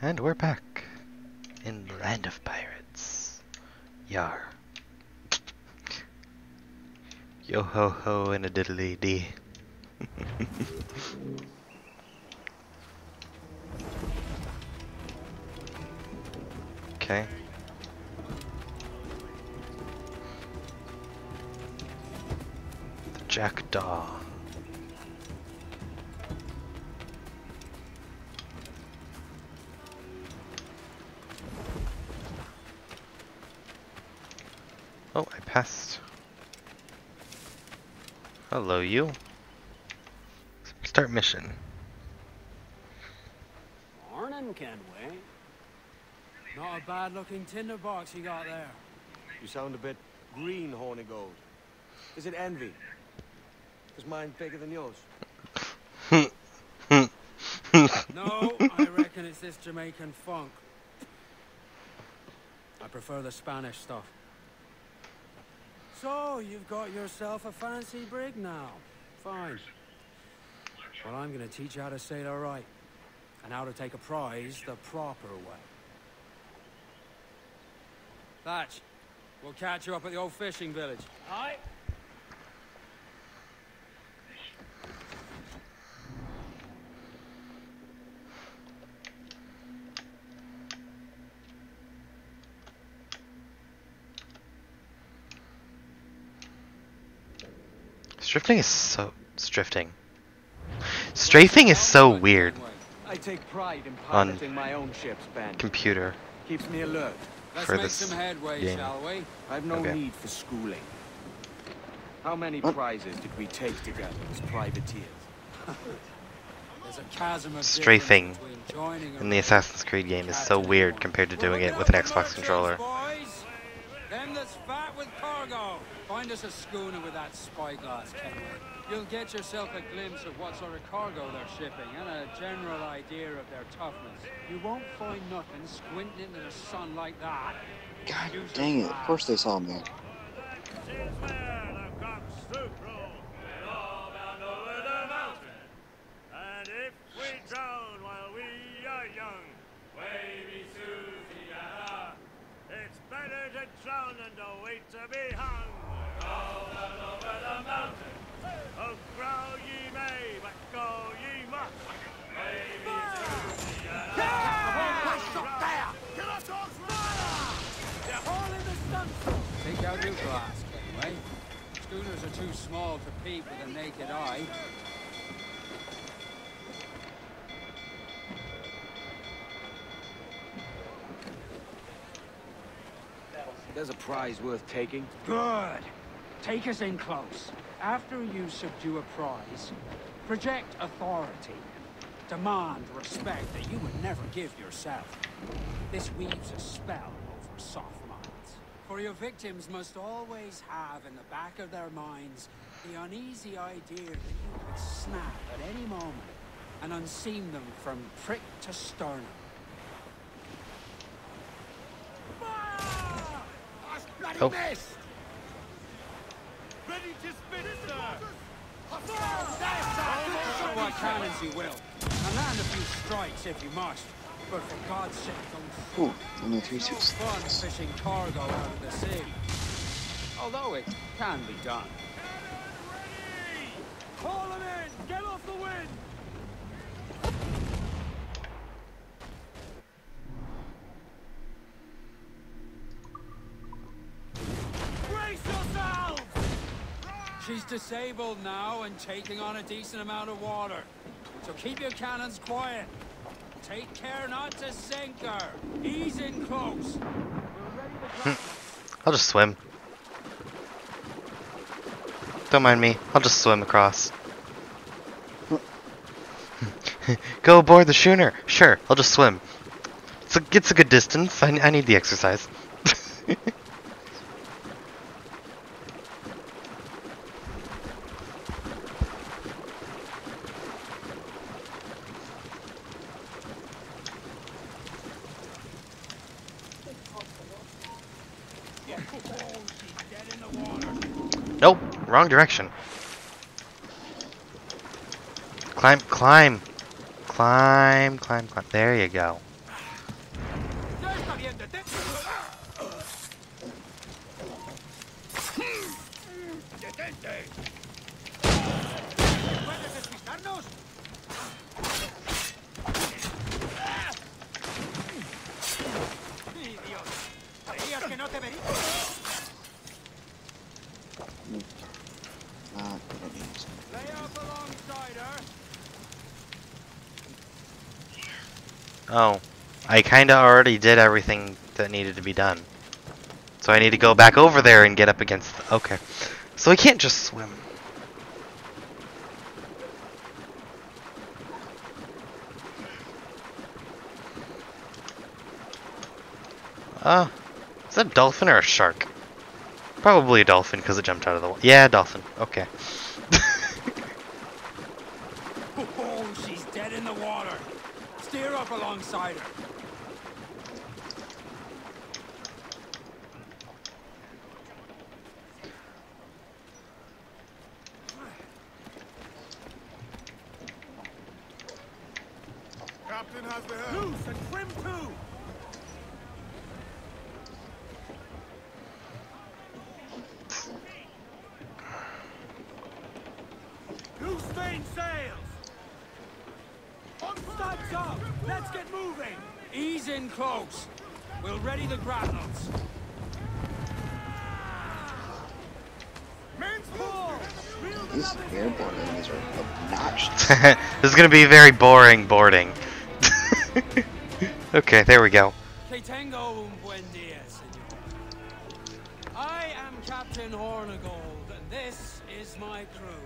And we're back in the land of pirates. Yar. Yo ho ho and a diddly dee. Okay. The jackdaw. Oh, I passed. Hello, you. Start mission. Morning, Kenway. Not a bad-looking tinderbox you got there. You sound a bit green, Horny Gold. Is it envy? Is mine bigger than yours? No, I reckon it's this Jamaican funk. I prefer the Spanish stuff. So, you've got yourself a fancy brig now. Fine. Well, I'm gonna teach you how to sail her right. And how to take a prize the proper way. Thatch, we'll catch you up at the old fishing village. Aye? Strafing is so... Strafing is so weird I take pride in on piloting my own ships, Ben. computer Keeps me alert. Let's for make this some headway, game. shall we? I've no Okay. need for schooling. How many prizes did we take together as privateers? There's a chasm of Strafing difference between joining a in the raid Assassin's Creed game is so captain weird and compared to one. doing We're it with an looking Xbox for controller. merchants, boys. Them that's fat with cargo. Find us a schooner with that spyglass, Kenway. You'll get yourself a glimpse of what sort of cargo they're shipping and a general idea of their toughness. You won't find nothing squinting into the sun like that. God dang it, of course they saw me. And if we drown while we are young, wavy Susiana, it's better to drown than to wait to be hung. Roll over the mountain, oh, grow ye may, but go ye must. Wavy Susiana. Get up, dogs, fire! All in the sun. Take out your glass, Kenway. Schooners are too small to peep with a naked eye. There's a prize worth taking. Good. Take us in close. After you subdue a prize, project authority. Demand respect that you would never give yourself. This weaves a spell over soft minds. For your victims must always have in the back of their minds the uneasy idea that you could snap at any moment and unseam them from prick to sternum. Oh. Ready to spin, sir! Throw what cannons you will, and land a few strikes if you must. But for God's sake, don't Ooh, only no 3-6. fun fishing cargo out of the sea. Although it can be done. Ready! Haul him in! Get off the wind! Brace yourselves! She's disabled now and taking on a decent amount of water. So keep your cannons quiet. Take care not to sink her. Ease in close. We're ready to drop. I'll just swim. Don't mind me. I'll just swim across. Go aboard the schooner. Sure, I'll just swim. It's a good distance. I need the exercise. Nope, wrong direction. Climb, climb. Climb, climb, climb. There you go. ¿Puedes despistarnos? ¡Idiota! ¿Creías que no te vería? Lay up alongside her. Oh, I kinda already did everything that needed to be done. So I need to go back over there and get up against okay. So I can't just swim. Is that a dolphin or a shark? Probably a dolphin because it jumped out of the water. Yeah, dolphin. Okay. Oh, she's dead in the water. Steer up alongside her. Captain has the helm. Loose and trim too. Loose main sails. Studs up. Let's get moving. Ease in close. We'll ready the grapnels. Men's Pull. Reel the These levels in. airborne enemies are obnoxious. This is gonna be very boring boarding. Okay, there we go. Que tengo un buen día, señor. I am Captain Hornigold, and this is my crew.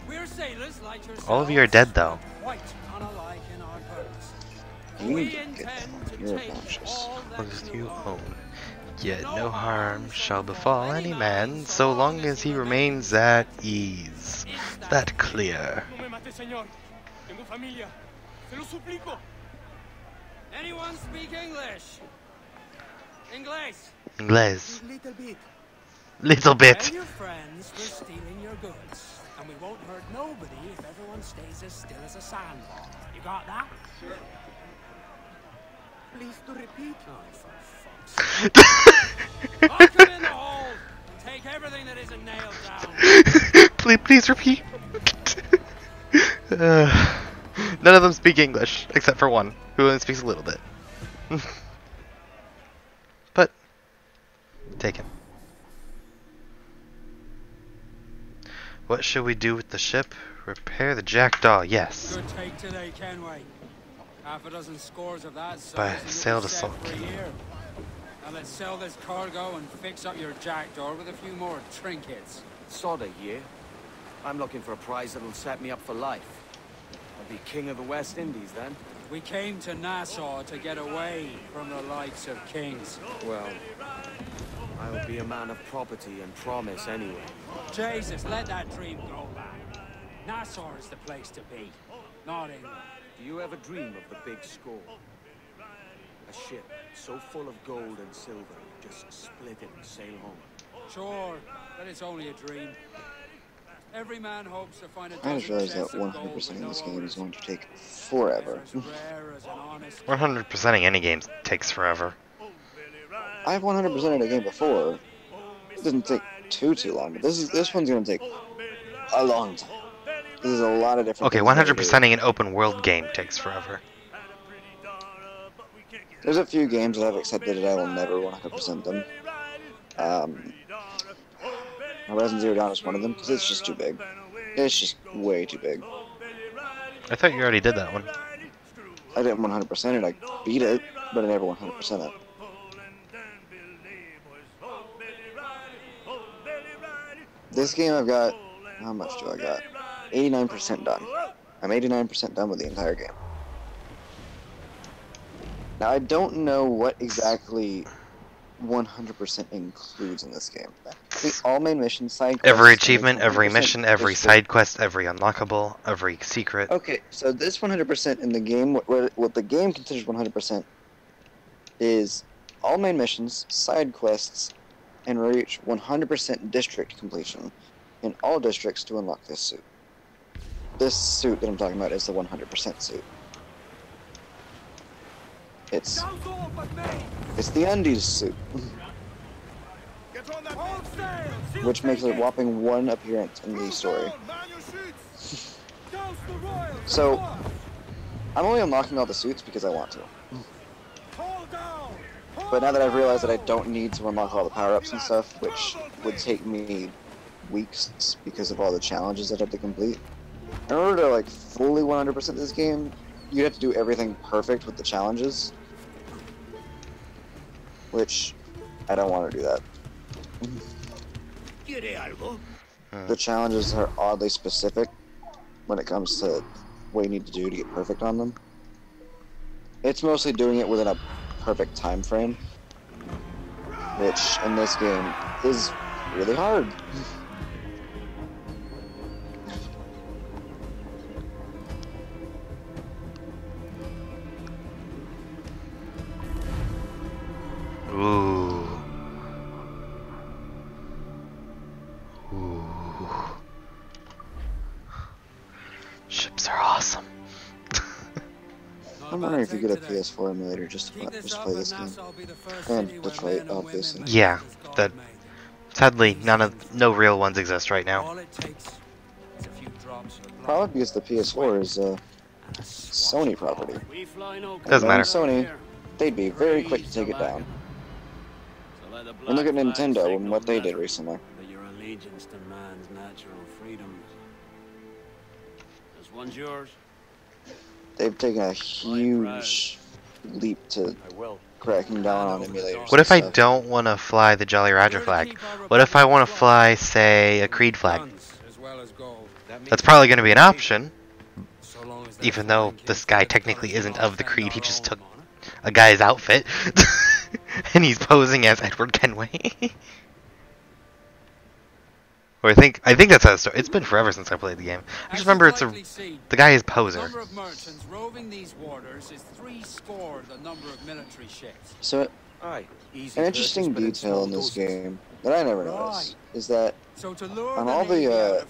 We're sailors like yourselves. All of you are dead, though. Quite unalike in our purpose. You We need to get intend to You're take obnoxious. all What that you you own? own. Yet no harm shall befall any man, so long as he remains at ease. Is that clear? No me mate, señor. Tengo familia. Se lo suplico. Anyone speak English? English. Inglés. Little bit. Little bit. Tell your friends we're stealing your goods, and we won't hurt nobody if everyone stays as still as a sandbar. You got that? Sure. Please to repeat. Oh, for fuck's sake. Lock them in the hold and take everything that isn't nailed down. Please repeat. None of them speak English, except for one, who only speaks a little bit. But, take him. What should we do with the ship? Repair the jackdaw, yes. Good take today, Kenway. Half a dozen scores of that By size and sail you'll to be set Salt for a King. year. Now let's sell this cargo and fix up your jackdaw with a few more trinkets. Sod a year. I'm looking for a prize that'll set me up for life. I'll be king of the West Indies then. We came to Nassau to get away from the likes of kings. Well, I'll be a man of property and promise anyway. Jesus, let that dream grow back. Nassau is the place to be, not England. Do you ever dream of the big score? A ship so full of gold and silver, you just split it and sail home. Sure, but it's only a dream. Every man hopes to find a I just realized that 100% of this game is going to take forever. 100%ing any game takes forever. I've 100%ed a game before. It doesn't take too long, but this one's gonna take a long time. There's a lot of different. Okay, things that I do. 100%ing an open world game takes forever. There's a few games that I've accepted that I will never 100% them. Horizon Zero Dawn is one of them because it's just too big. It's just way too big. I thought you already did that one. I didn't 100% it. I beat it, but I never 100% it. This game I've got, how much do I got? 89% done. I'm 89% done with the entire game. Now I don't know what exactly 100% includes in this game. All main missions, side quests, Every achievement, every 100% mission, every district. side quest, every unlockable, every secret. Okay, so this 100% in the game, what the game considers 100% is all main missions, side quests, and reach 100% district completion in all districts to unlock this suit. This suit that I'm talking about is the 100% suit. It's the undies suit, which makes a whopping 1 appearance in the story. So, I'm only unlocking all the suits because I want to. But now that I've realized that I don't need to unlock all the power-ups and stuff, which would take me weeks because of all the challenges I'd have to complete, in order to like fully 100% this game, you have to do everything perfect with the challenges, which I don't want to do that. The challenges are oddly specific when it comes to what you need to do to get perfect on them. It's mostly doing it within a perfect time frame, which in this game is really hard. Ooh. Ooh. Ships are awesome. I'm wondering if you get a PS4 emulator just to play this game. And Detroit, obviously. Yeah, that sadly no real ones exist right now. Probably because the PS4 is Sony property. Doesn't matter. Sony, they'd be very quick to take it down. And look at Nintendo and what they did recently. Your allegiance to man's natural freedoms. This one's yours. They've taken a huge leap to cracking down on emulators. What if I and stuff. don't want to fly the Jolly Roger flag? What if I want to fly, say, a Creed flag? That's probably going to be an option, even though this guy technically isn't of the Creed. He just took a guy's outfit, and he's posing as Edward Kenway. Or I think that's how it started. It's been forever since I played the game. I just remember the guy is poser. So, an interesting detail in this game that I never noticed is that on all the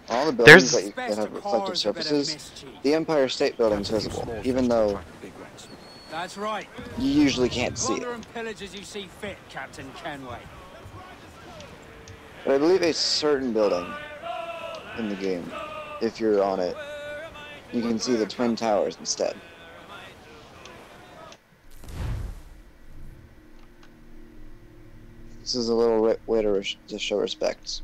buildings that have reflective surfaces, the Empire State Building's visible, even though That's right. you usually can't see it. Plunder and pillage as you see fit, Captain Kenway. But I believe a certain building in the game, if you're on it, you can see the Twin Towers instead. This is a little way to show respect.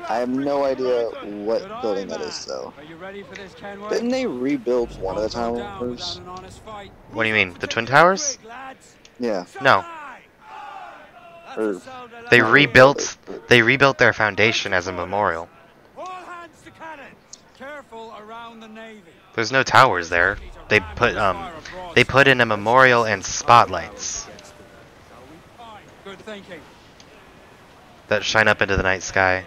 I have no idea what building that is, though. Are you ready for this, Kenway? Didn't they rebuild one of the towers? What do you mean, the Twin Towers? Yeah. No, Or they rebuilt their foundation as a memorial. All hands to cannon. Careful around the navy. There's no towers there. They put in a memorial and spotlights Good thinking. that shine up into the night sky.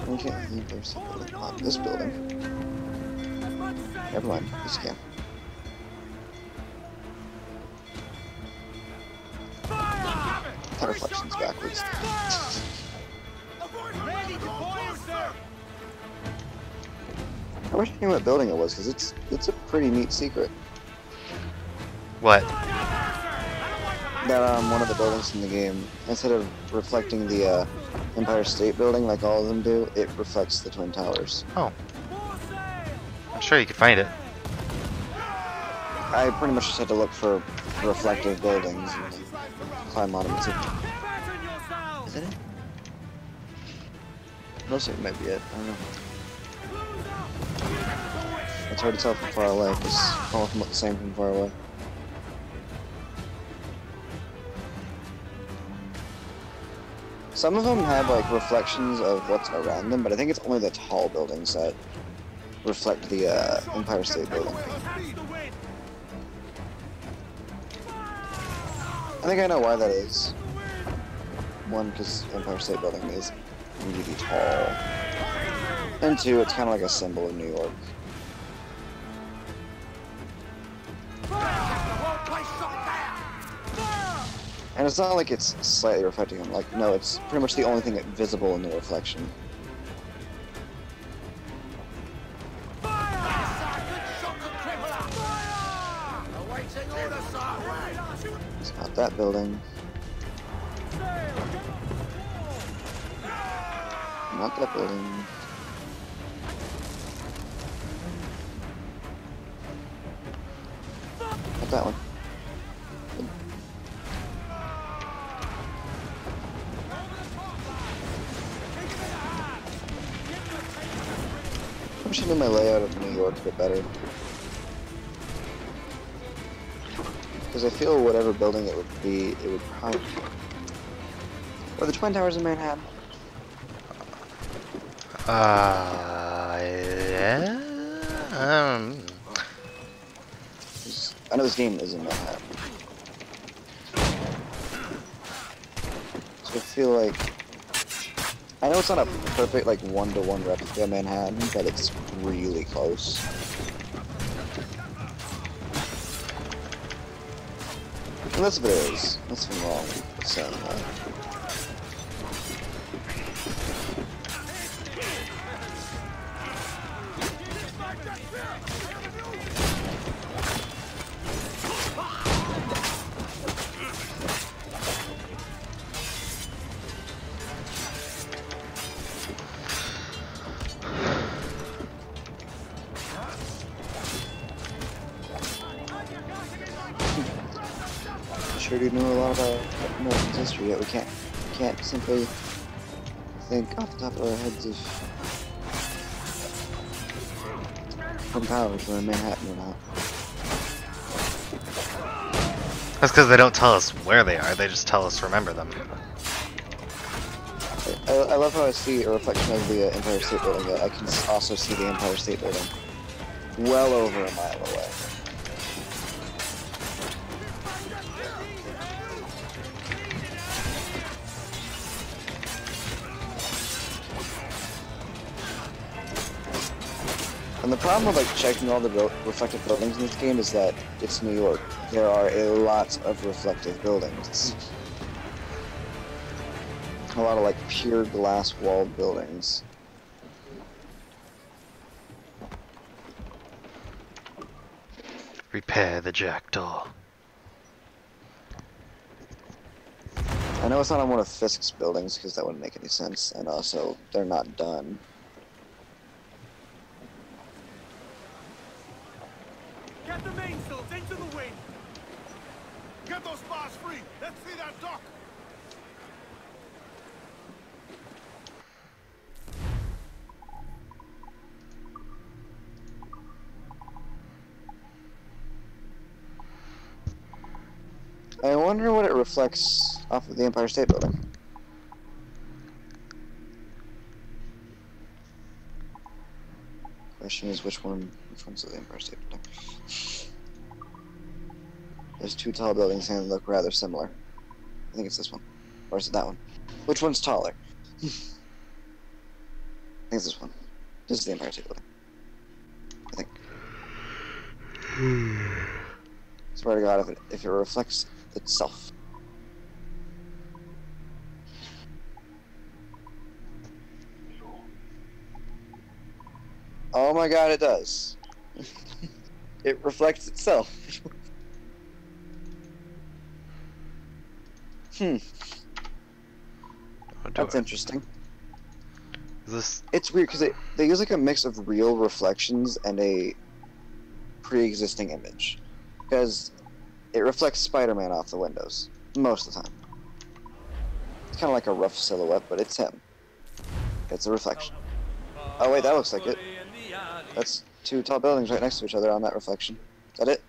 okay, there's something on this building. Never mind. This again. That reflection's backwards. I wish I knew what building it was, because it's a pretty neat secret. What? That one of the buildings in the game, instead of reflecting the Empire State Building like all of them do, it reflects the Twin Towers. Oh. I'm sure you could find it. I pretty much just had to look for reflective buildings and then climb on them and see. Is that it? Looks like it might be it. I don't know. It's hard to tell from far away because all of them look the same from far away. Some of them have like reflections of what's around them, but I think it's only the tall buildings that reflect the Empire State Building. I think I know why that is. One, because Empire State Building is really tall. And two, it's kind of like a symbol of New York. And it's not like it's slightly reflecting them. Like, no, it's pretty much the only thing that's visible in the reflection. that building. Not that building. Not that one. I should do my layout of New York a bit better. Because I feel whatever building it would be, it would probably... Or the Twin Towers in Manhattan. Yeah? I know this game is in Manhattan. So I feel like... I know it's not a perfect, like, one-to-one replica of Manhattan, but it's really close. And that's what it is. That's nothing wrong with saying that. Sure do know a lot about American history, yet we can't simply think off the top of our heads if Twin Towers were in Manhattan or not. That's because they don't tell us where they are, they just tell us to remember them. I love how I see a reflection of the Empire State Building, yet I can also see the Empire State Building well over a mile away. And the problem with like checking all the reflective buildings in this game is that it's New York. There are a lot of reflective buildings. A lot of like pure glass walled buildings. Repair the jackdaw. I know it's not on one of Fisk's buildings because that wouldn't make any sense, and also they're not done. Get the mainsails into the wind! Get those bars free! Let's see that dock! I wonder what it reflects off of the Empire State Building. Question is which one's the Empire State Building? There's two tall buildings and they look rather similar. I think it's this one. Or is it that one? Which one's taller? I think it's this one. This is the Empire State Building. I think. Swear to God, if it reflects itself. Oh my God, it does. It reflects itself. That's interesting. It's weird because they use like a mix of real reflections and a pre-existing image. Because it reflects Spider-Man off the windows most of the time. It's kind of like a rough silhouette, but it's him. It's a reflection. Oh wait, that looks like it. That's two tall buildings right next to each other on that reflection. Is that it?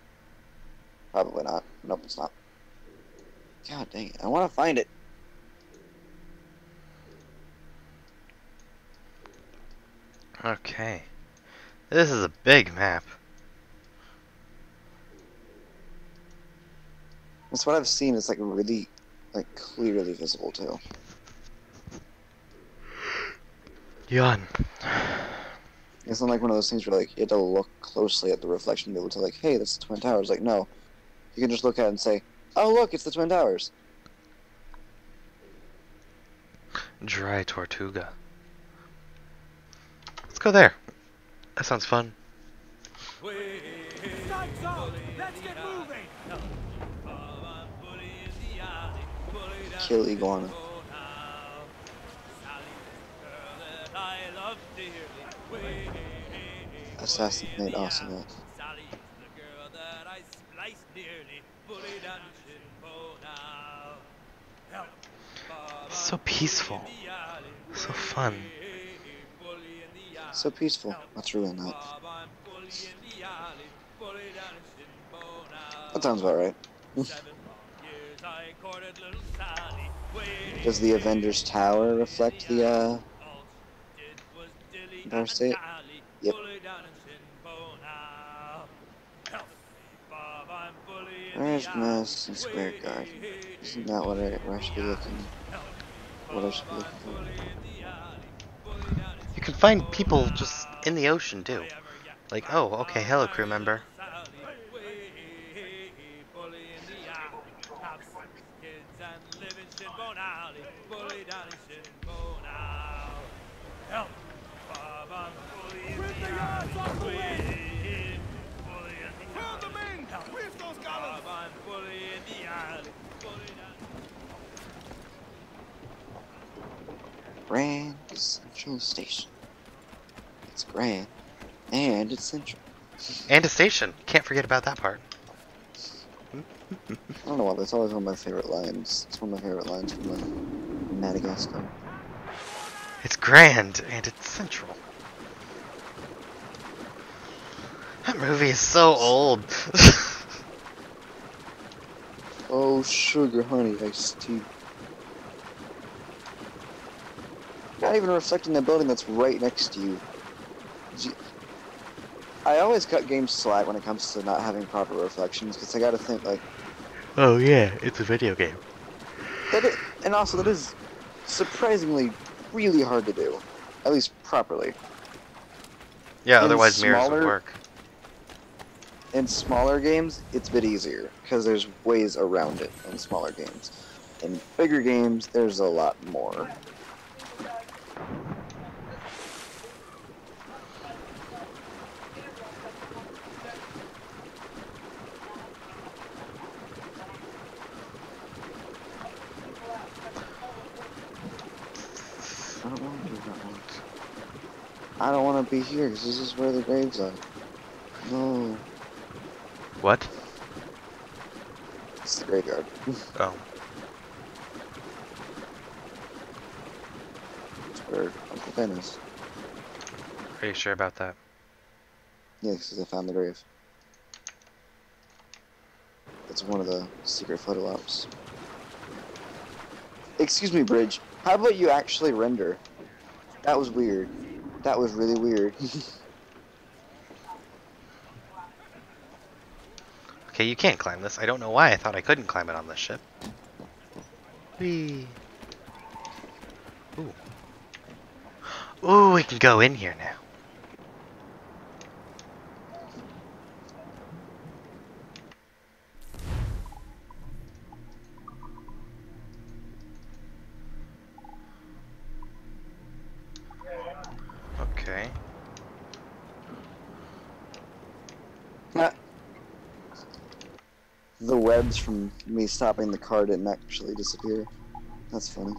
Probably not. Nope, it's not. God dang it, I want to find it. Okay. This is a big map. That's what I've seen. It's like really, like clearly visible too. Yawn. It's not like one of those things where like you had to look closely at the reflection to be able to like, hey, that's the Twin Towers. Like, no, you can just look at it and say, oh look, it's the Twin Towers. Dry Tortuga. Let's go there. That sounds fun. Let's get moving! kill iguana. Assassinate Ocelot. So peaceful. So fun. So peaceful. Let's ruin that. That sounds about right. Does the Avengers Tower reflect the Empire State? Yep. Where's Madison Square Garden? Isn't that where I should be looking? What I should be looking for? You can find people just in the ocean too. Like, oh, okay, hello crew member. Grand Central Station. It's grand, and it's central. And a station. Can't forget about that part. I don't know why, that's always one of my favorite lines. It's one of my favorite lines from Madagascar. It's grand and it's central. That movie is so old. Oh, sugar, honey, iced tea. Not even reflecting the building that's right next to you. I always cut games slack when it comes to not having proper reflections, because I gotta think, like... Oh yeah, it's a video game. And also, that is surprisingly really hard to do. At least properly. Yeah, otherwise mirrors would work. In smaller games, it's a bit easier, because there's ways around it in smaller games. In bigger games, there's a lot more. I don't want to do that one. I don't want to be here, because this is where the graves are. No. What? It's the graveyard. Oh. It's where Uncle Ben is. Are you sure about that? Yeah, because I found the grave. It's one of the secret photo ops. Excuse me, Bridge. How about you actually render? That was weird. That was really weird. Okay, you can't climb this. I don't know why I thought I couldn't climb it on this ship. Whee! Ooh. Ooh, we can go in here now. Okay. The webs from me stopping the car didn't actually disappear. That's funny.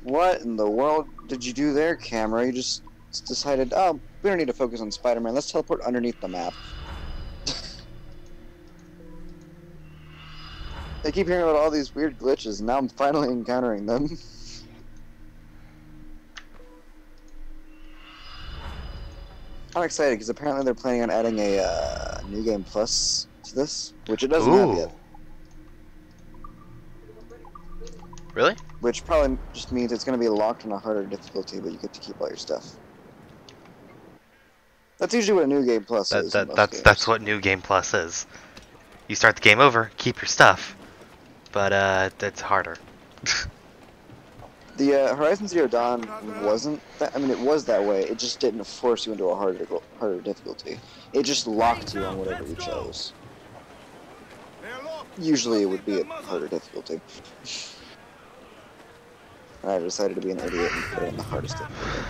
What in the world did you do there, camera? You just decided, oh, we don't need to focus on Spider-Man. Let's teleport underneath the map. I keep hearing about all these weird glitches, and now I'm finally encountering them. I'm excited, because apparently they're planning on adding a New Game Plus to this, which it doesn't have yet. Really? Which probably just means it's going to be locked on a harder difficulty, but you get to keep all your stuff. That's usually what a New Game Plus is. That's what New Game Plus is. You start the game over, keep your stuff, but it's harder. The Horizon Zero Dawn wasn't that. I mean, it was that way. It just didn't force you into a harder difficulty. It just locked you on whatever you chose. Usually, it would be a harder difficulty. I decided to be an idiot and put it on the hardest difficulty.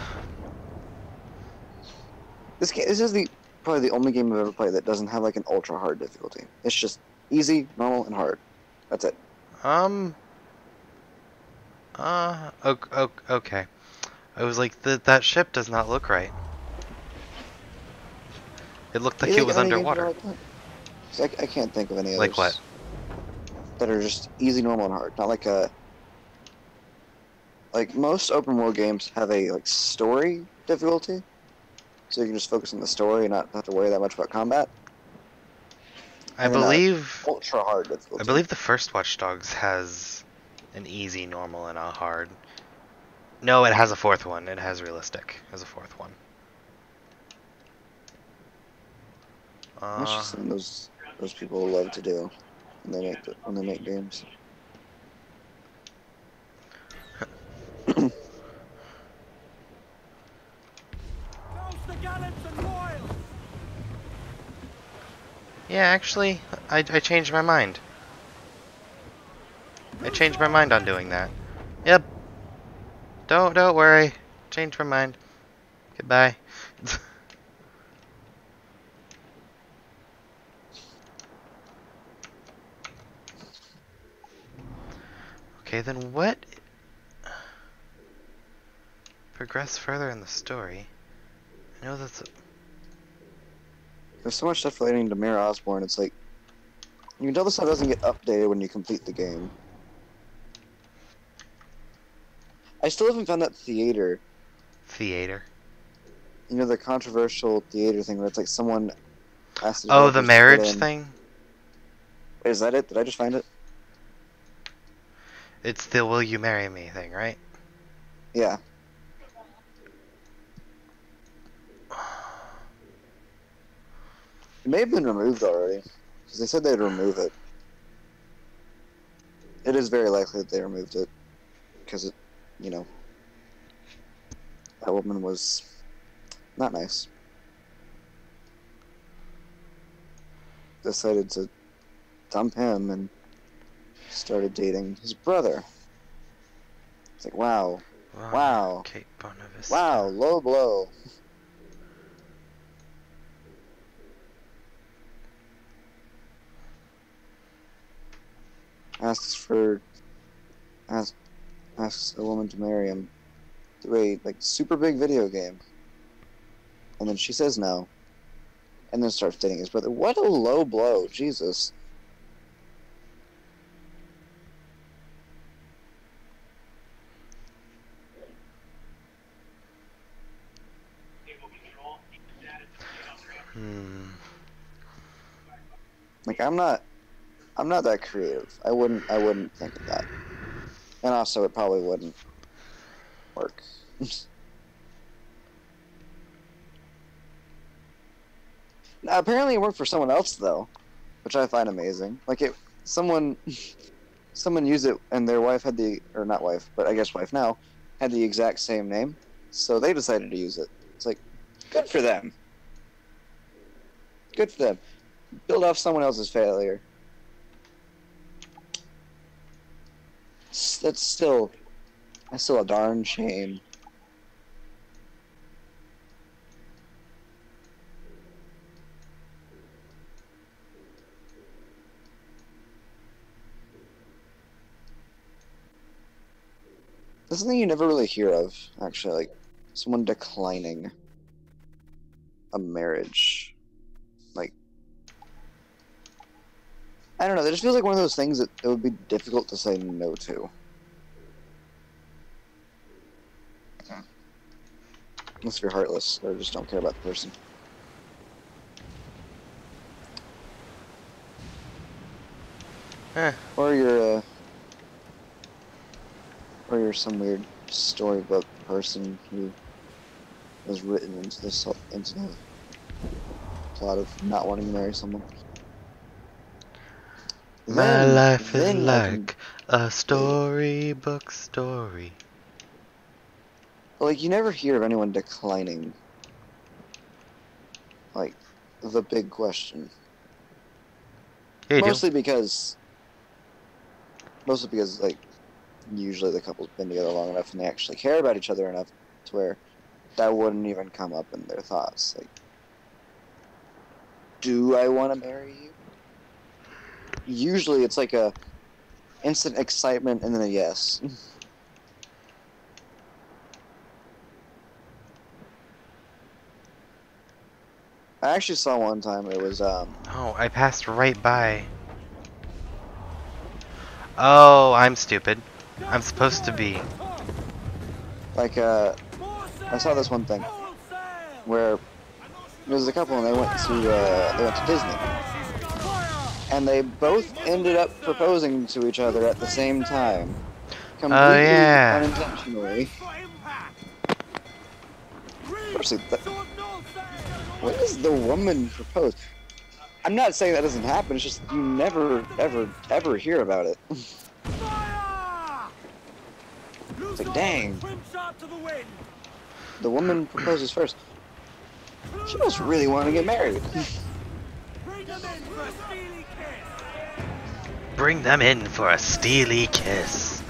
This is the probably the only game I've ever played that doesn't have like an ultra hard difficulty. It's just easy, normal, and hard. That's it. Okay. I was like, that ship does not look right. It looked Do like you it think was of any games that are underwater. like that? 'Cause I can't think of any Like others what? that are just easy, normal, and hard. Not like a like most open world games have a like story difficulty, so you can just focus on the story and not have to worry that much about combat. I And then a believe ultra hard I difficulty. believe the first Watch Dogs has an easy, normal, and a hard. No, it has a fourth one. It has realistic as a fourth one. That's just something those people love to do when they make games. Close the gallants and royals! Yeah, actually, I changed my mind. I changed my mind on doing that. Yep. Don't worry. Changed my mind. Goodbye. Okay, then what? Progress further in the story. I know that's. There's so much stuff relating to Mayor Osborne. It's like you can tell this stuff doesn't get updated when you complete the game. I still haven't found that theater. Theater. You know, the controversial theater thing where it's like someone asked the Oh, the developers to put marriage in... thing? Is that it? Did I just find it? It's the will you marry me thing, right? Yeah. It may have been removed already, because they said they'd remove it. It is very likely that they removed it, because it, you know, that woman was not nice. Decided to dump him and started dating his brother. It's like, wow. Wow. Kate Bonavista. Wow, low blow. Asks a woman to marry him through a like super big video game. And then she says no. And then starts dating his brother. What a low blow, Jesus. Like I'm not that creative. I wouldn't think of that. And also it probably wouldn't work. Now, apparently it worked for someone else though, which I find amazing. Like someone used it and their wife had or not wife, but I guess wife now, had the exact same name. So they decided to use it. It's like, good for them. Good for them. Build off someone else's failure. That's still a darn shame. That's something you never really hear of, actually, like someone declining a marriage. Like, I don't know, that just feels like one of those things that it would be difficult to say no to. Unless you're heartless, or just don't care about the person. Or you're some weird storybook person who was written into the plot of not wanting to marry someone. My life is then like a storybook story. Like, you never hear of anyone declining, like, the big question. Yeah, you Mostly because, like, usually the couple's been together long enough and they actually care about each other enough to where that wouldn't even come up in their thoughts. Like, do I want to marry you? Usually it's like a instant excitement and then a yes. I actually saw one time it was Oh, I passed right by. Oh, I'm stupid. I'm supposed to be. like I saw this one thing where there was a couple and they went to Disney and they both ended up proposing to each other at the same time, completely yeah. unintentionally. Especially when does the woman propose? I'm not saying that doesn't happen. It's just you never, ever hear about it. It's like, dang. The woman proposes first. She must really want to get married. Bring them in for a steely kiss.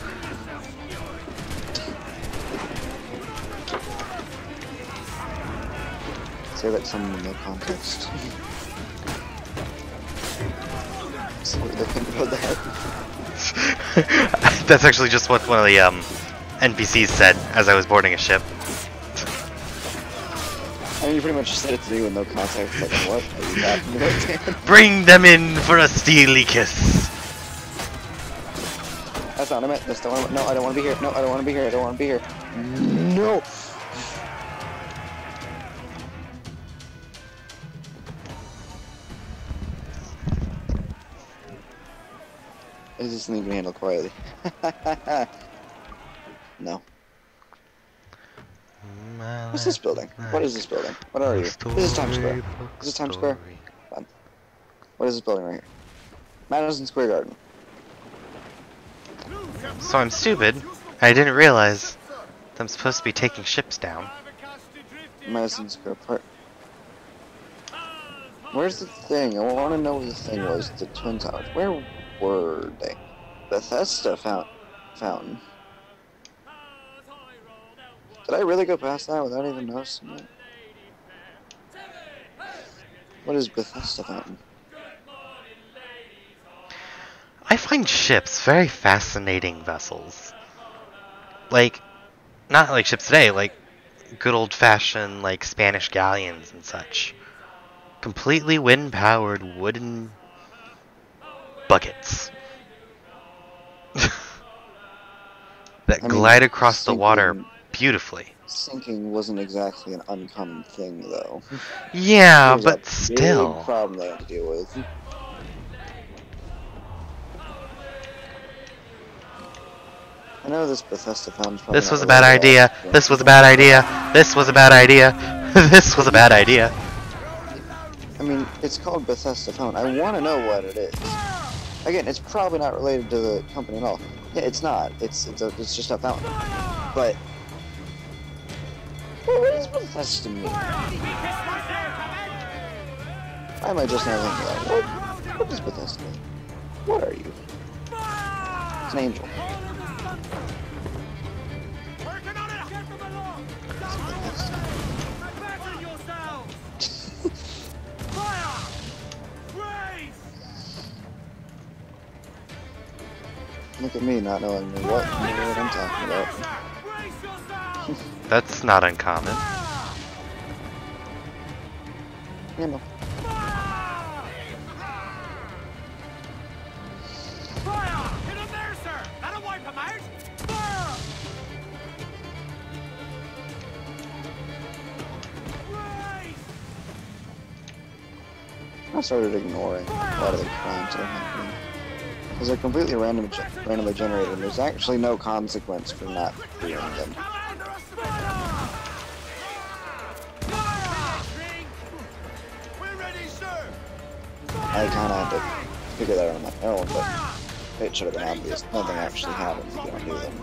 Say that to someone in no context. See what they think about that. That's actually just what one of the NPCs said as I was boarding a ship. I mean, you pretty much just said it to me with no context. Like, what are you talking about, Dan? Bring them in for a steely kiss. That's not what I meant. That's not what I meant. No, I don't want to be here. No, I don't want to be here. I don't want to be here. No. Is this something you can handle quietly? No. What's this building? What is this building? What are you? This is Times Square. Is this Times Square? Fun. What is this building right here? Madison Square Garden. So I'm stupid. I didn't realize that I'm supposed to be taking ships down. Madison Square Park. Where's the thing? I want to know where the thing was. The Twin Towers. Where were they? Bethesda fountain. Did I really go past that without even noticing it? What is Bethesda fountain? I find ships very fascinating vessels. Like, not like ships today, like good old-fashioned like Spanish galleons and such. Completely wind-powered wooden buckets that glide across the water beautifully. Sinking wasn't exactly an uncommon thing, though. Yeah, It was but a still. big problem they had to deal with. I know this Bethesda fountain's probably This was a bad idea. This was a bad idea. This was a bad idea. This was a bad idea. I mean, it's called Bethesda Fountain. I want to know what it is. Again, it's probably not related to the company at all. Yeah, it's not. It's just a fountain. But what does Bethesda mean? Why am I just now thinking that? What does Bethesda mean? What are you? It's an angel. Look at me not knowing what I'm talking about. That's not uncommon. You know. I started ignoring a lot of the crimes that are happening. Because they're completely randomly generated, and there's actually no consequence for not doing them. I kind of had to figure that out on my own, but it should have been obvious. Nothing actually happens if you don't do them.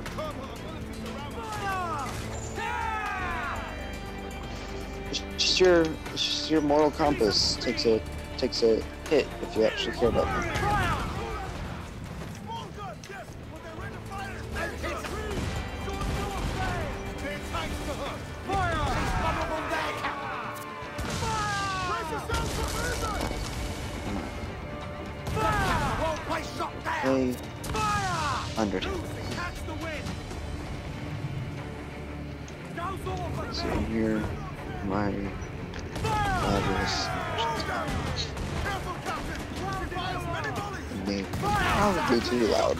It's just your moral compass takes a hit if you actually care about them. play Undertale. So here, my address. Maybe probably too loud.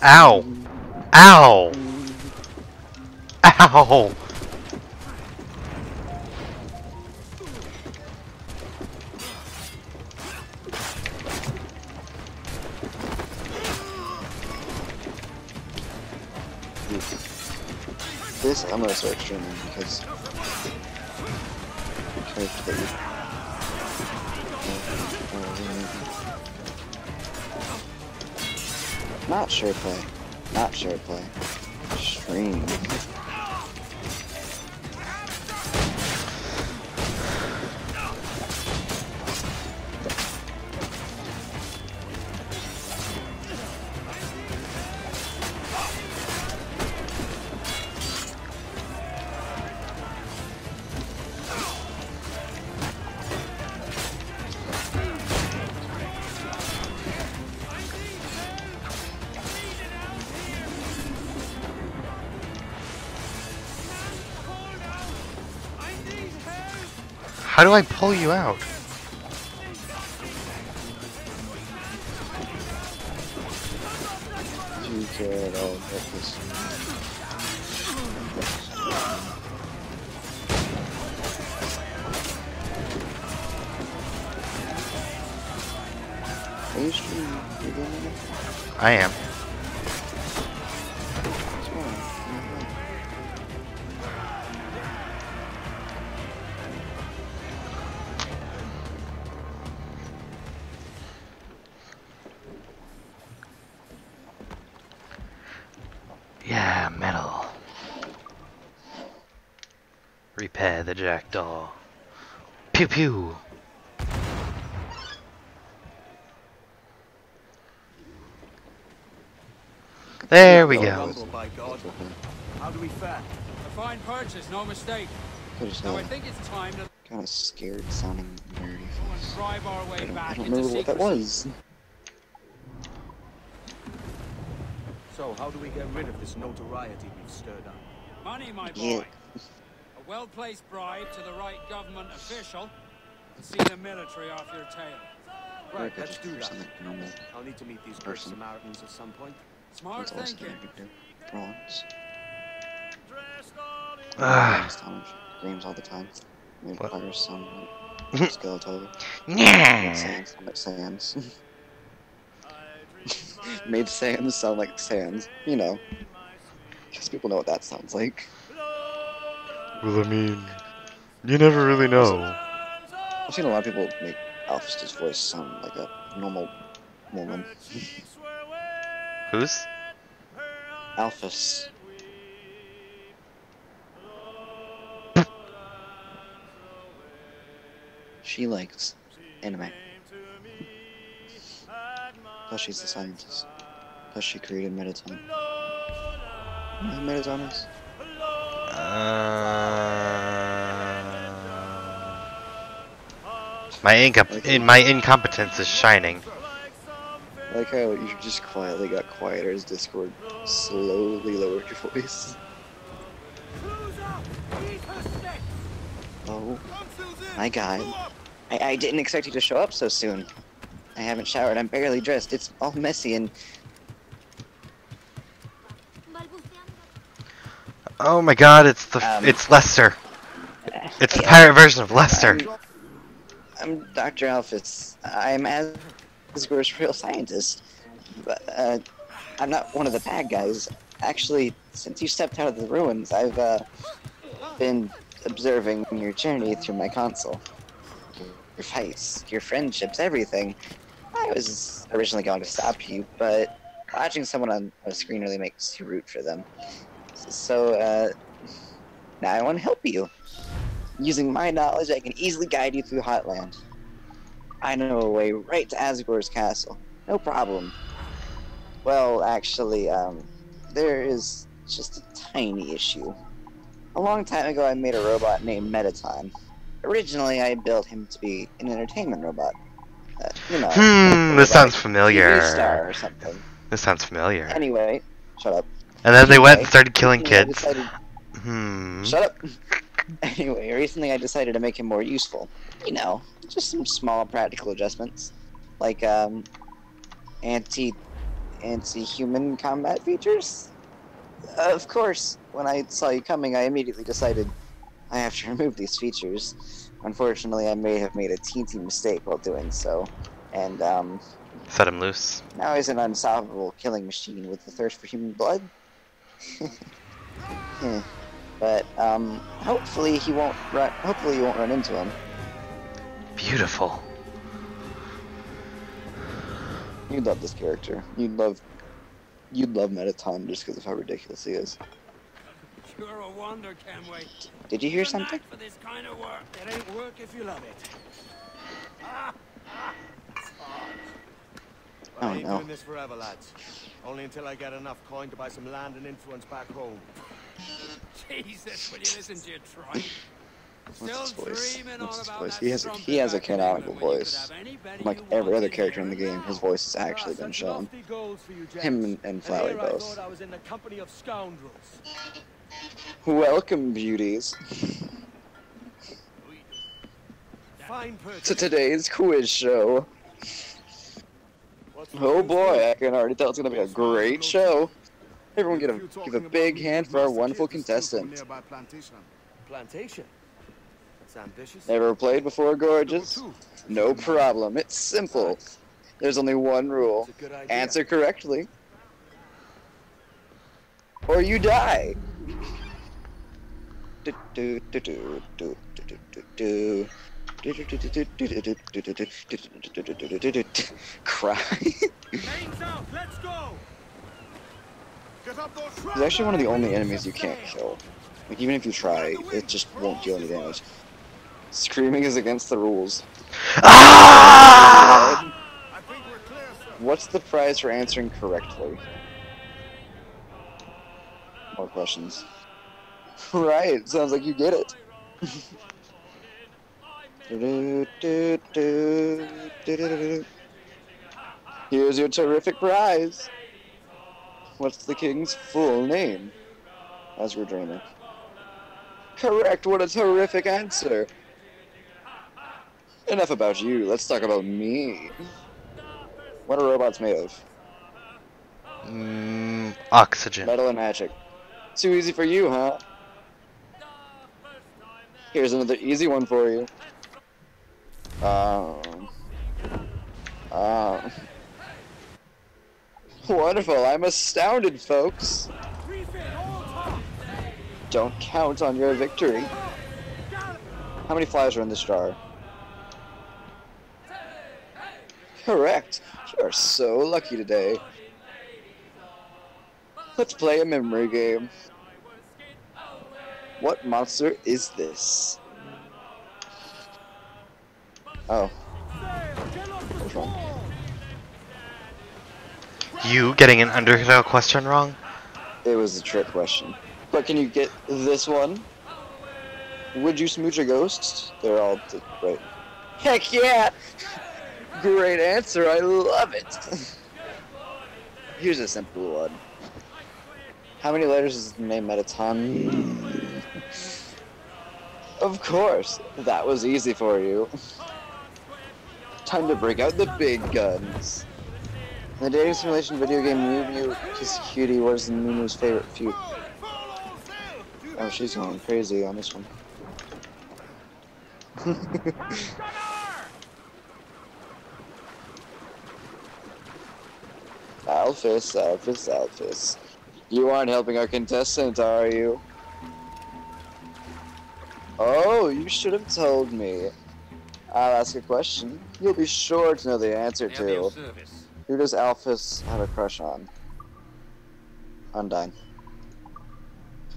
Ow! Ow! Ow! This I'm gonna start streaming because character that you not share play. Not share play. Stream. How do I pull you out? Do you care at all about this? Are you streaming? You're doing it? I am. Yeah, metal. Repair the jackdaw. Pew pew. There we go. By God. How do we fare? A fine purchase, no mistake. Now I think it's time to Kind of scared sounding nerdy. drive our way I back don't into remember what that secrecy. was. So, how do we get rid of this notoriety we've stirred up? Money, my Yeah. boy. A well-placed bribe to the right government official and see the military off your tail. Right, I could let's just do do that. something normal. I'll need to meet these good Person. Samaritans at some point. Smart That's also thinking. I could do. For once. Ah. Games sound games all the time. Made What? players sound like skeletal. Yeah. Sans. Like Sans. Made Sans sound like Sans. You know. Because people know what that sounds like. Well, I mean, you never really know. I've seen a lot of people make Alpha's voice sound like a normal woman. Who's? Alphys. She likes anime. Plus she's a scientist. Plus she created Metaton. You know who Metaton is? My incompetence is shining. I like how you just quietly got quieter as Discord slowly lowered your voice. Oh my god. I didn't expect you to show up so soon. I haven't showered, I'm barely dressed, it's all messy and... Oh my god, it's it's Lester. It's the pirate version of Lester. I'm Dr. Alphys. I'm Asgore's real scientist. But, I'm not one of the bad guys. Actually, since you stepped out of the ruins, I've, been observing your journey through my console. Your fights, your friendships, everything. I was originally going to stop you, but watching someone on a screen really makes you root for them. So, now I want to help you. Using my knowledge, I can easily guide you through Hotland. I know a way right to Asgore's castle. No problem. Well, actually, there is just a tiny issue. A long time ago, I made a robot named Metaton. Originally, I built him to be an entertainment robot. You know, This sounds TV familiar. star or something. This sounds familiar. Anyway, shut up. And then they went and Anyway, started killing recently I kids. decided- Shut up. Anyway, recently I decided to make him more useful. You know, just some small practical adjustments, like anti-human combat features. Of course, when I saw you coming, I immediately decided I have to remove these features. Unfortunately, I may have made a teensy mistake while doing so, and Set him loose. now he's an unstoppable killing machine with the thirst for human blood. But hopefully you won't run into him. Beautiful. You'd love this character. You'd love Metaton just because of how ridiculous he is. You're a wonder, Kenway. Did you hear something? For this kind of work. It ain't work if you love it. Oh, I ain't no. doing this forever, lads. Only until I get enough coin to buy some land and influence back home. Jesus, will you listen to your tripe? What's his voice? dreaming What's on his about voice? that He has a strumpet back in canonical England when you could voice. have anybody Like you every other wanted character in here the game, and his now. voice has actually been shown. Him and Flowey here I both. thought I was in the company of scoundrels. Welcome, beauties, Fine person. to today's quiz show. What's the Oh quiz boy, for? I can already tell it's gonna be a great show. Everyone give a big hand for our wonderful contestant. Plantation. That's ambitious. Never played before, gorgeous? No problem. It's simple. There's only one rule. It's a good idea. Answer correctly, or you die. Cry. Names out. Let's go. Get up those He's actually one of the only enemies you can't kill. Like, even if you try, it just won't deal any damage. Screaming is against the rules. Ah! I think we're clear, sir. What's the prize for answering correctly? More questions. Right, sounds like you get it. Here's your terrific prize. What's the king's full name? As we're dreaming. Correct, what a terrific answer. Enough about you, let's talk about me. What are robots made of? Oxygen. Metal and magic. Too easy for you, huh? Here's another easy one for you. Wonderful, I'm astounded, folks. Don't count on your victory. How many flies are in this jar? Correct. You are so lucky today. Let's play a memory game. What monster is this? Oh. What's wrong? You getting an Undertale question wrong? It was a trick question. But can you get this one? Would you smooch a ghost? They're all right. Heck yeah! Great answer, I love it! Here's a simple one. How many letters is the name Metaton? Of course, that was easy for you. Time to break out the big guns. In the dating simulation video game Mew Kiss Cutie was Nunu's favorite feud. Oh, she's going crazy on this one. Alphys, Alphys, Alphys. You aren't helping our contestant, are you? Oh, you should have told me. I'll ask a question. You'll be sure to know the answer to. Who does Alphys have a crush on? Undyne.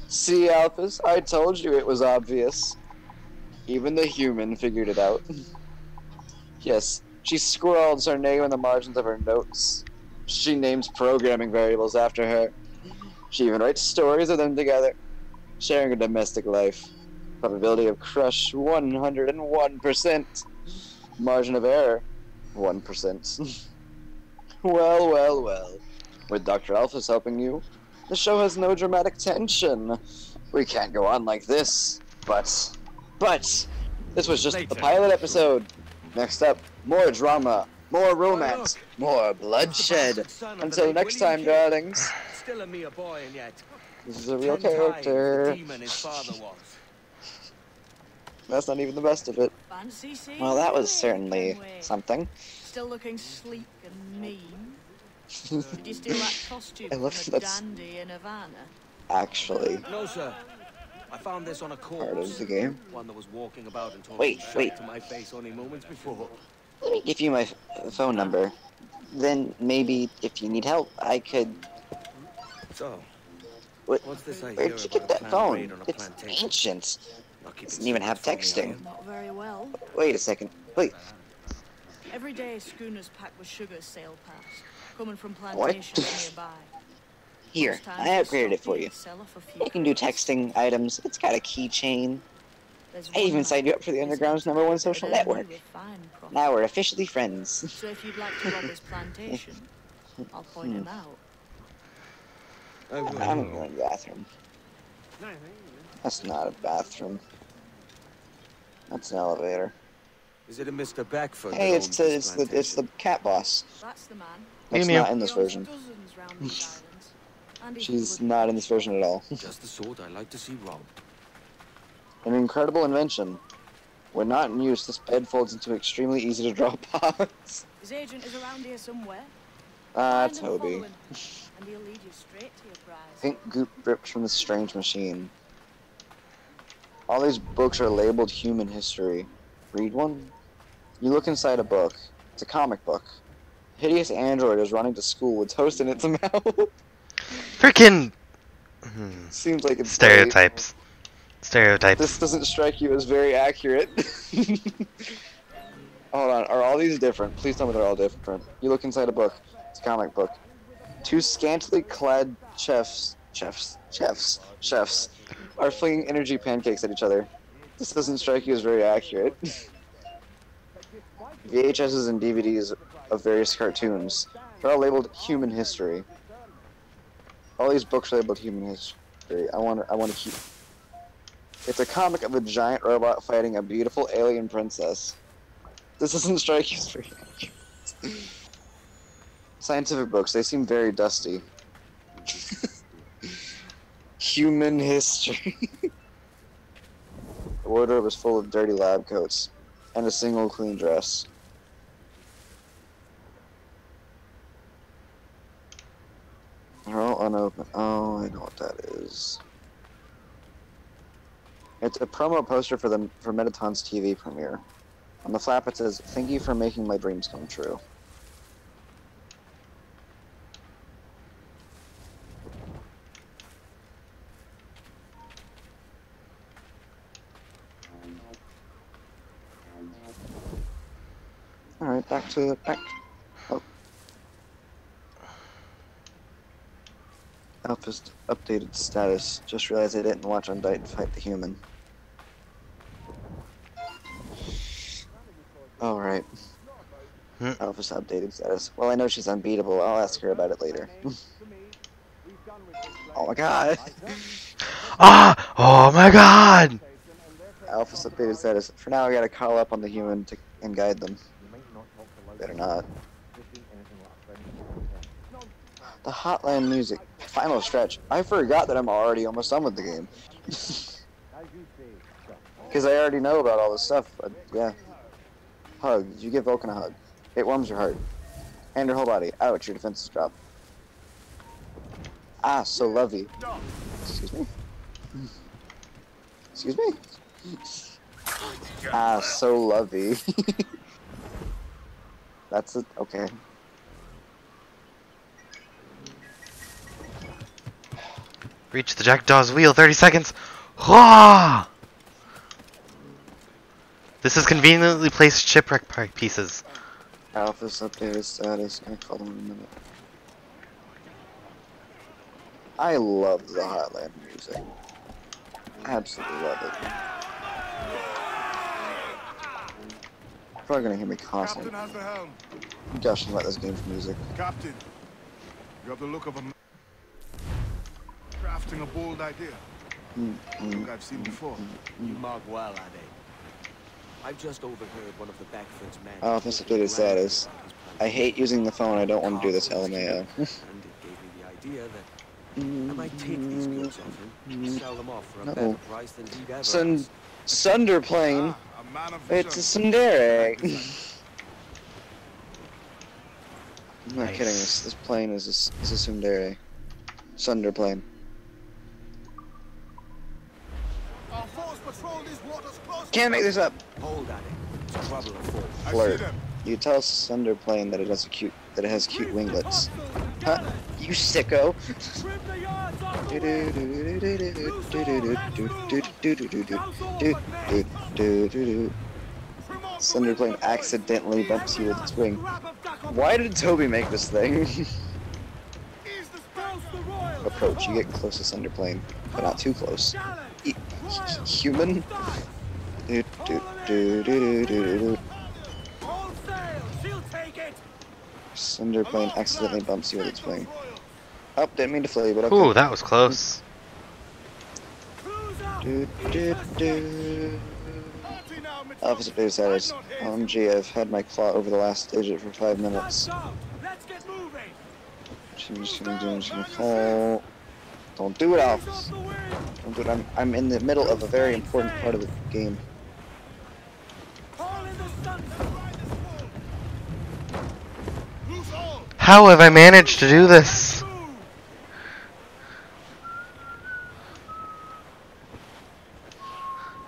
See, Alphys, I told you it was obvious. Even the human figured it out. Yes, she scrawled her name in the margins of her notes. She names programming variables after her. She even writes stories of them together, sharing a domestic life. Probability of crush 101%. Margin of error 1%. Well, well, well. With Dr. Alphys helping you, the show has no dramatic tension. We can't go on like this. But, this was just the pilot episode. Next up, more drama, more romance, more bloodshed. Until next time, darlings. Still a mere boy, and yet This is a real 10 times the character. demon his father was. That's not even the best of it. Fancy seeing Well, that was you, certainly Kenway. something. Still looking sleek and mean. Did you steal that costume I love from a that's- dandy in Havana? Actually, No, sir. I found this on a corpse. part of the game. One that was walking about and talking Wait, shit wait. to my face only moments before. Let me give you my phone number. Then maybe if you need help, I could. So, What? what's this I hear Where'd you about get a that planned raid phone? on a It's plantation? ancient. Not keeping Doesn't even have secrets from me, are texting. you? Not very well. Wait a second. Wait. Every day, schooners packed with sugar sail past, coming from What? plantations nearby. Here, Most times I they upgraded it stop for here you. to sell off a few You can do crates. texting items. It's got a keychain. There's I one even man signed you up for the who's Underground's meant to #1 be social earning network. you a fine profit. Now we're officially friends. So if you'd like to rob his plantation, I'll point him out. I will. I'm going to the bathroom. That's not a bathroom. That's an elevator. Is it a Mr. Beckford? Hey, that it's owns this the the cat boss. That's the man. That's Mew not in He this owns version. dozens round these islands, and he's She's full of not in this version at all. plantation? Just the sort I like to see robbed. An incredible invention. When not in use, this bed folds into extremely easy to draw pots. His agent is around here somewhere. That's Find and Hobie. follow him, and he'll lead you straight to your prize. Pink goop drips from the strange machine. All these books are labeled human history. Read one? You look inside a book. It's a comic book. Hideous android is running to school with toast in its mouth. Freaking Seems like it's stereotypes. Stereotypes. This doesn't strike you as very accurate. Hold on, are all these different? Please tell me they're all different. You look inside a book. It's a comic book. Two scantily clad chefs are flinging energy pancakes at each other. This doesn't strike you as very accurate. VHSs and DVDs of various cartoons. They're all labeled human history. All these books are labeled human history. I want to keep. It's a comic of a giant robot fighting a beautiful alien princess. This doesn't strike you as very accurate. Scientific books, they seem very dusty. Human history. The wardrobe is full of dirty lab coats and a single clean dress. They're all unopened. Oh, I know what that is. It's a promo poster for Metaton's TV premiere. On the flap it says, "Thank you for making my dreams come true." Alright, back. Oh. Alpha's updated status. Just realized I didn't watch Undyne fight the human. Alright. Alpha's updated status. Well, I know she's unbeatable. I'll ask her about it later. Oh my god! Ah! Oh my god! Alpha's updated status. For now, I gotta call up on the human and guide them. Better not. The hotline music. Final stretch. I forgot that I'm already almost done with the game. Because I already know about all this stuff, but yeah. Hug. You give Vulcan a hug. It warms your heart. And your whole body. Ouch, your defenses drop. Ah, so lovey. Excuse me? Excuse me? Ah, so lovey. That's it. Okay. Reach the Jackdaw's wheel, 30 seconds! Hwah! This is conveniently placed shipwreck pieces. Alpha's updated status. I'll call them in a minute. I love the Hotland music. Absolutely love it. Probably gonna hear me constantly Captain has the helm. gushing about this game's music. Captain, you have the look of a man crafting a bold idea. Look I've seen before. You mark well, Ade. I've just overheard one of the Beckford's men. Alpha's updated status. I hate using the phone. I don't want to do this LMAO. And it gave me the idea that I might take these goods off him, sell them off for a better price than he'd ever ask. Sunderplane. A man of It's a vision. Sundere. I'm not Nice. kidding. This plane is a Sundere. Sunderplane. Our force patrol these waters close. Can't make this up. Hold at it. It's trouble afoot. I Flirt. see them. You tell Sunderplane that it has cute winglets. Huh? You sicko. Sunderplane accidentally bumps you with its wing. Why did Toby make this thing? Approach. You get close to Sunderplane, but not too close. Human. Sunderplane accidentally bumps you with its wing. Oh, didn't mean to flee, but okay. Ooh, that was close. Officer beta status. OMG, I've had my claw over the last digit for 5 minutes. I'm just gonna call. Don't do it, Alphas. Don't do it. I'm in the middle of a very important part of the game. How have I managed to do this?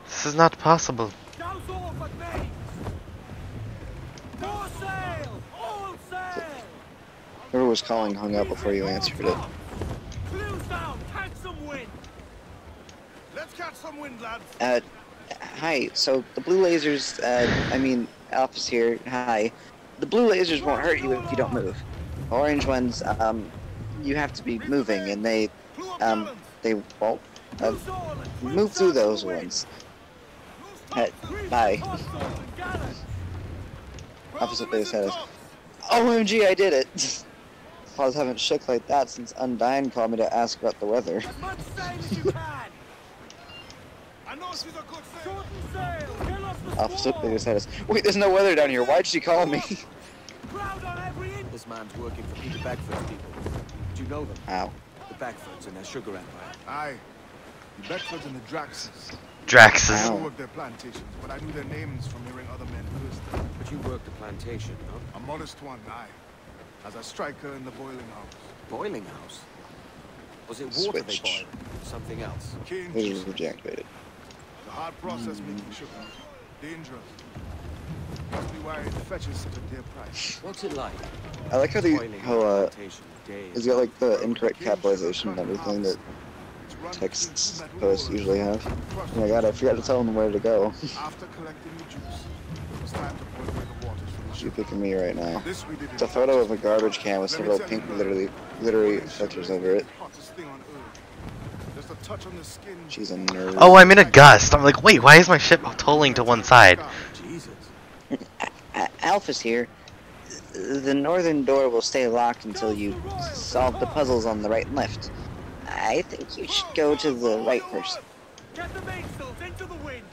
This is not possible. Whoever was calling hung up before you answered it. Let's catch some wind, lads. Hi. So the blue lasers. Alpha's here. Hi. The blue lasers won't hurt you if you don't move. Orange ones, you have to be moving, and they won't. Move through those ones. Bye. Opposite base status. OMG, I did it! I haven't shook like that since Undyne called me to ask about the weather. Opposite base status. Wait, there's no weather down here. Why'd she call me? This man's working for Peter Beckford's people. Do you know them? Ow. The Beckfords and their sugar empire. Aye. The Beckfords and the Draxes. I Draxes. don't work their plantations, but I knew their names from hearing other men curse them. But you worked the plantation, no? A modest one, aye. As a striker in the boiling house. Boiling house? Was it water they Switched. boiled? Something else? Cane Lasers juice. were deactivated. The hard process making sugar. Dangerous. Must be why it fetches such a dear price. What's it like? I like how Boiling a plantation day it's got like the incorrect capitalization and everything that It's run texts between two metal posts rollers. usually have. Crushed Oh my god, I forgot to tell them where to go. After collecting the juice, it's time to boil away the waters from the She's sugar. picking me right now. This we did It's a in photo of a Texas. garbage can with Let me several tell pink you, brother, glittery sugar filters is over it. the hottest thing on earth. Just a touch on the skin. She's a nerd. Oh, I'm in a gust. I'm like, wait, why is my ship tolling to one side? Jesus. Alpha's here. The northern door will stay locked until you solve the puzzles on the right and left. I think you should go to the right first. Get the mainsails into the wind.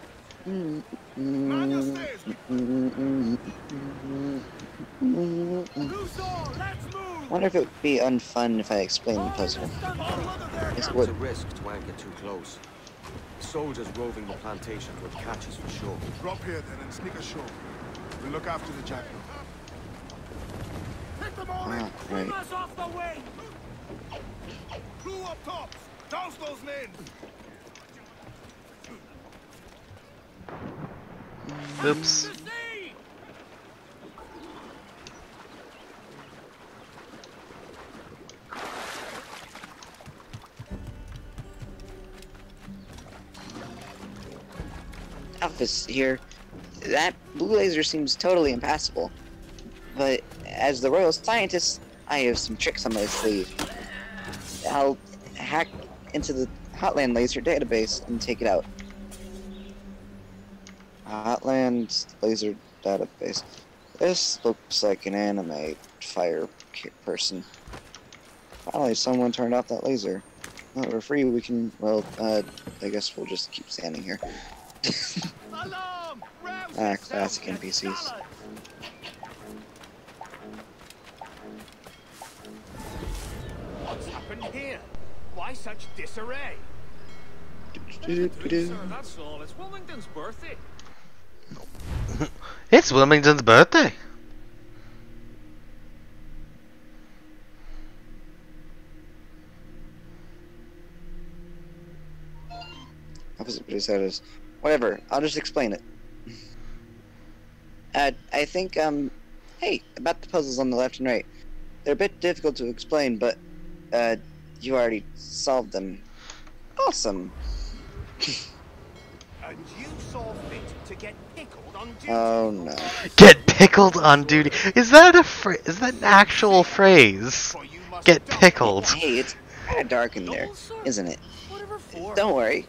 Loose all, let's move. Wonder if it would be unfun if I explained the puzzle. Yes, it It's would. a risk to anchor too close. Soldiers roving the plantation would catch us for sure. Drop here then and sneak ashore. We'll look after the jackal. Hit them all in! Ah, right. Us off the wing. Crew up tops! Douse those names! Oops. Alphys here. That blue laser seems totally impassable. But as the royal scientist, I have some tricks on my sleeve. I'll hack into the Hotland laser database and take it out. Hotland laser database. This looks like an anime fire person. Finally, someone turned off that laser. Well, we're free, we can, well, I guess we'll just keep standing here. Classic NPCs. What's happened here? Why such disarray? Sir, that's all. It's Wilmington's birthday. It's Wilmington's birthday. Opposite produce. Whatever, I'll just explain it. I think, hey, about the puzzles on the left and right. They're a bit difficult to explain, but, you already solved them. Awesome. And you saw fit to get pickled on duty. Oh no. Get pickled on duty. Is that is that an actual phrase? For you must Get die. pickled. Hey, it's kinda dark in there, isn't it? Whatever for. Don't worry.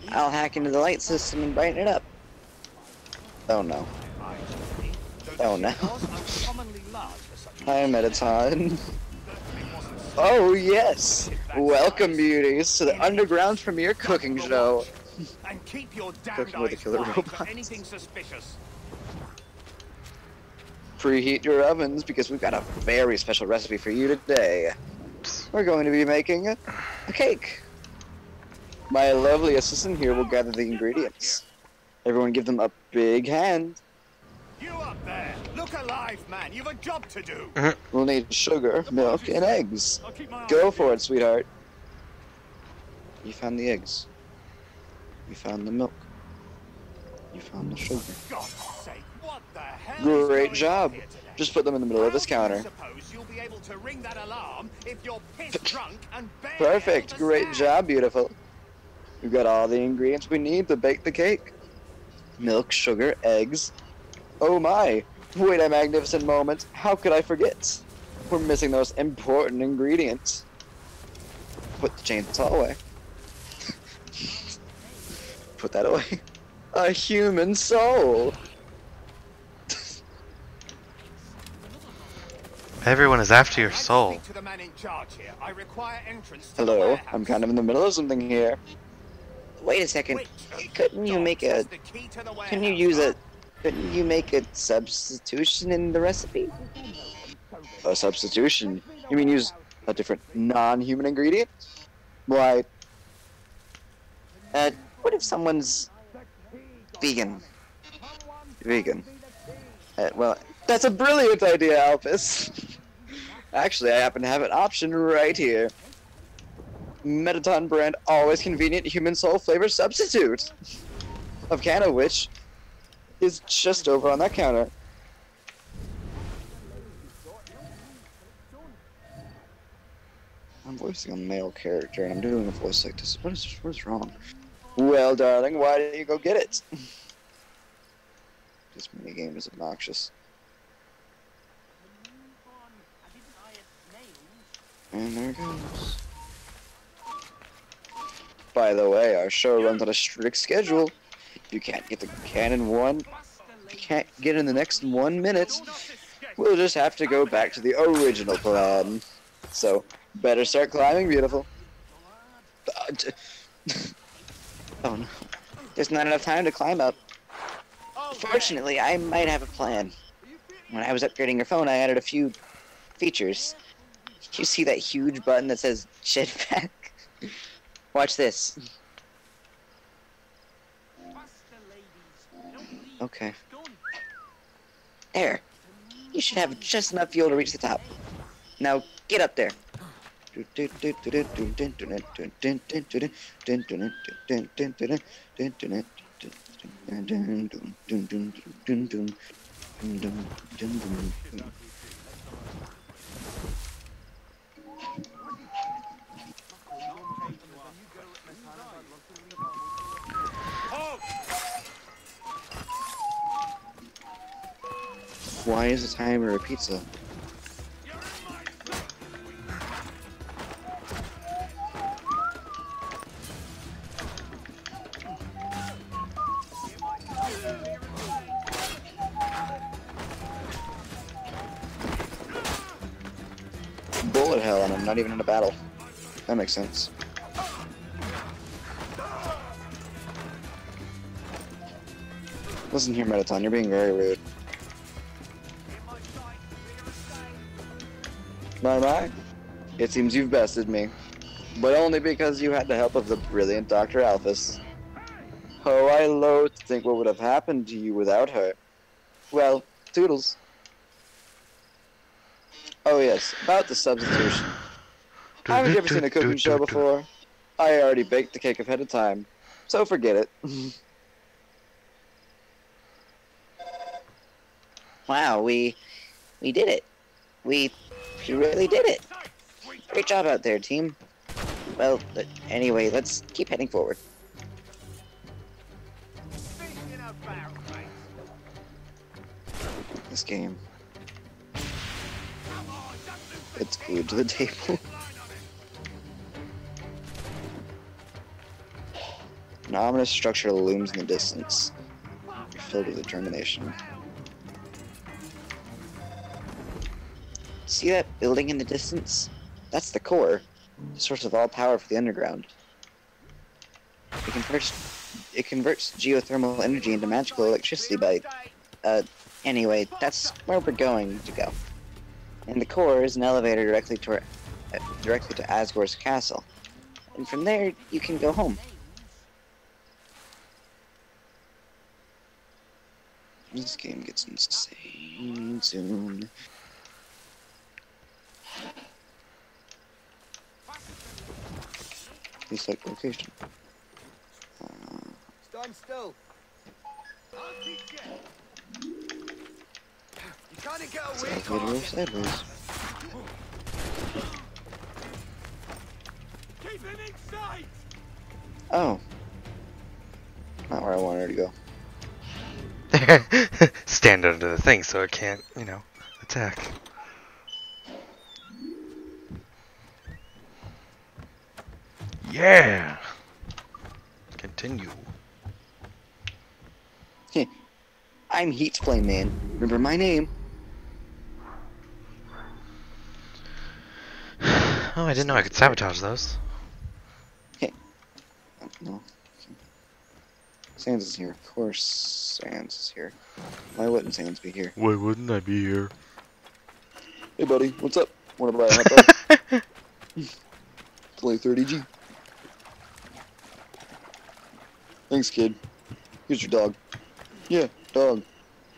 I'll hack into the light system and brighten it up. Oh no. Oh no. I'm at a time. Oh yes! Welcome, beauties, to the underground premiere cooking show. And keep your Cooking damned with a eyes killer wide robot. for anything suspicious. Preheat your ovens because we've got a very special recipe for you today. We're going to be making a cake. My lovely assistant here will gather the ingredients. Everyone give them a big hand. You up there! Look alive, man! You've a job to do! We'll need sugar, milk, and eggs. I'll keep my eye Go on for you. it, sweetheart. You found the eggs. You found the milk. You found the sugar. God's sake, what the hell is Great going job. on here today? Just put them in the middle of this How do counter. you suppose you'll be able to ring that alarm if you're piss drunk and barely Perfect. able to Great stand? job, beautiful. We've got all the ingredients we need to bake the cake. Milk, sugar, eggs. Oh my. Wait a magnificent moment. How could I forget? We're missing those important ingredients. Put the chainsaw away. Put that away. A human soul. Everyone is after your I'd like to soul. speak to the man in charge here. I require entrance to the Hello. warehouse. I'm kind of in the middle of something here. Wait a second. Which of Couldn't you dogs make has a... the key to the Can you warehouse, use huh? Couldn't you make a substitution in the recipe? A substitution? You mean use a different non-human ingredient? Why? What if someone's vegan? Vegan. Well, that's a brilliant idea, Alphys. Actually, I happen to have an option right here. Metaton brand always convenient human soul flavor substitute. A can of which is just over on that counter. I'm voicing a male character and I'm doing a voice like this. What is wrong? Well, darling, why didn't you go get it? This minigame is obnoxious. And there it goes. By the way, our show runs on a strict schedule. If you can't get the can in if you can't get in the next 1 minute, we'll just have to go back to the original plan. So, better start climbing, beautiful. Oh no. There's not enough time to climb up. Fortunately, I might have a plan. When I was upgrading your phone, I added a few features. You see that huge button that says jetpack? Watch this. Okay. There. You should have just enough fuel to reach the top. Now, get up there. Why is the timer a pizza? Bullet hell, and I'm not even in a battle. That makes sense. Listen here, Metaton, you're being very rude. My. It seems you've bested me. But only because you had the help of the brilliant Dr. Alphys. Oh, I loathe to think what would have happened to you without her. Well, toodles. Oh yes, about the substitution. Haven't you ever seen a cooking show before? I already baked the cake ahead of time, so forget it. Wow, we did it. We really did it. Great job out there, team. Well, anyway, let's keep heading forward. This game. It's glued to the table. An ominous structure looms in the distance, filled with determination. See that building in the distance? That's the core, the source of all power for the underground. It converts geothermal energy into magical electricity by... anyway, that's where we're going to go. And the core is an elevator directly to Asgore's castle. And from there, you can go home. This game gets insane soon. Please like location. Stand still. I'll teach you. You can't get away. Sideways. Keep him in sight! Oh. Not where I wanted her to go. Stand under the thing so it can't, you know, attack. Yeah! Continue. I'm Heat's Flame Man. Remember my name. Oh, I didn't know I could sabotage those. No. Sans is here. Of course Sans is here. Why wouldn't Sans be here? Why wouldn't I be here? Hey buddy, what's up? Wanna buy a hot dog? It's only 30G. Thanks, kid. Here's your dog. Yeah, dog.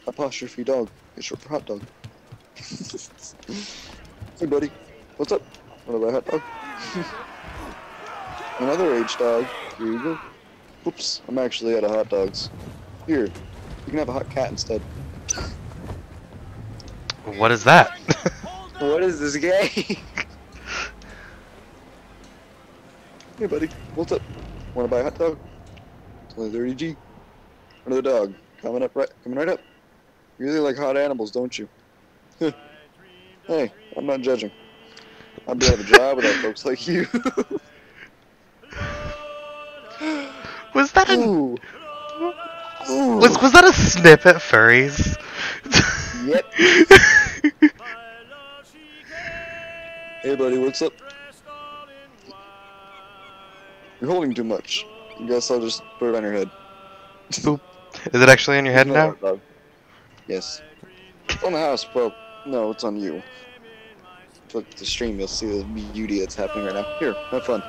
Apostrophe dog. It's short for hot dog. Hey buddy, what's up? Wanna buy a hot dog? Another age dog. Here you go. Oops, I'm actually out of hot dogs. Here, you can have a hot cat instead. What is that? What is this game? Hey buddy, what's up? Wanna buy a hot dog? It's only 30G. Another dog. Coming right up. You really like hot animals, don't you? Hey, I'm not judging. I'd be out of a job without folks like you. Was that a... Ooh. Ooh. Was that a snippet, furries? Yep. Hey buddy, what's up? You're holding too much. I guess I'll just put it on your head. Boop. Is it actually on your head It's now? not our dog. Yes. It's on the house, well, no, it's on you. Click the stream, you'll see the beauty that's happening right now. Here, have fun.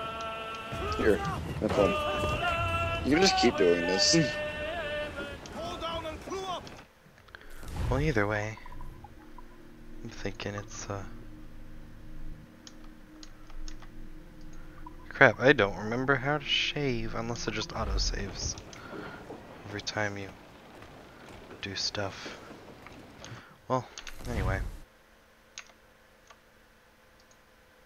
Here, have fun. You can just keep doing this. Well, either way, I'm thinking it's, Crap, I don't remember how to shave unless it just auto-saves. every time you do stuff. Well, anyway.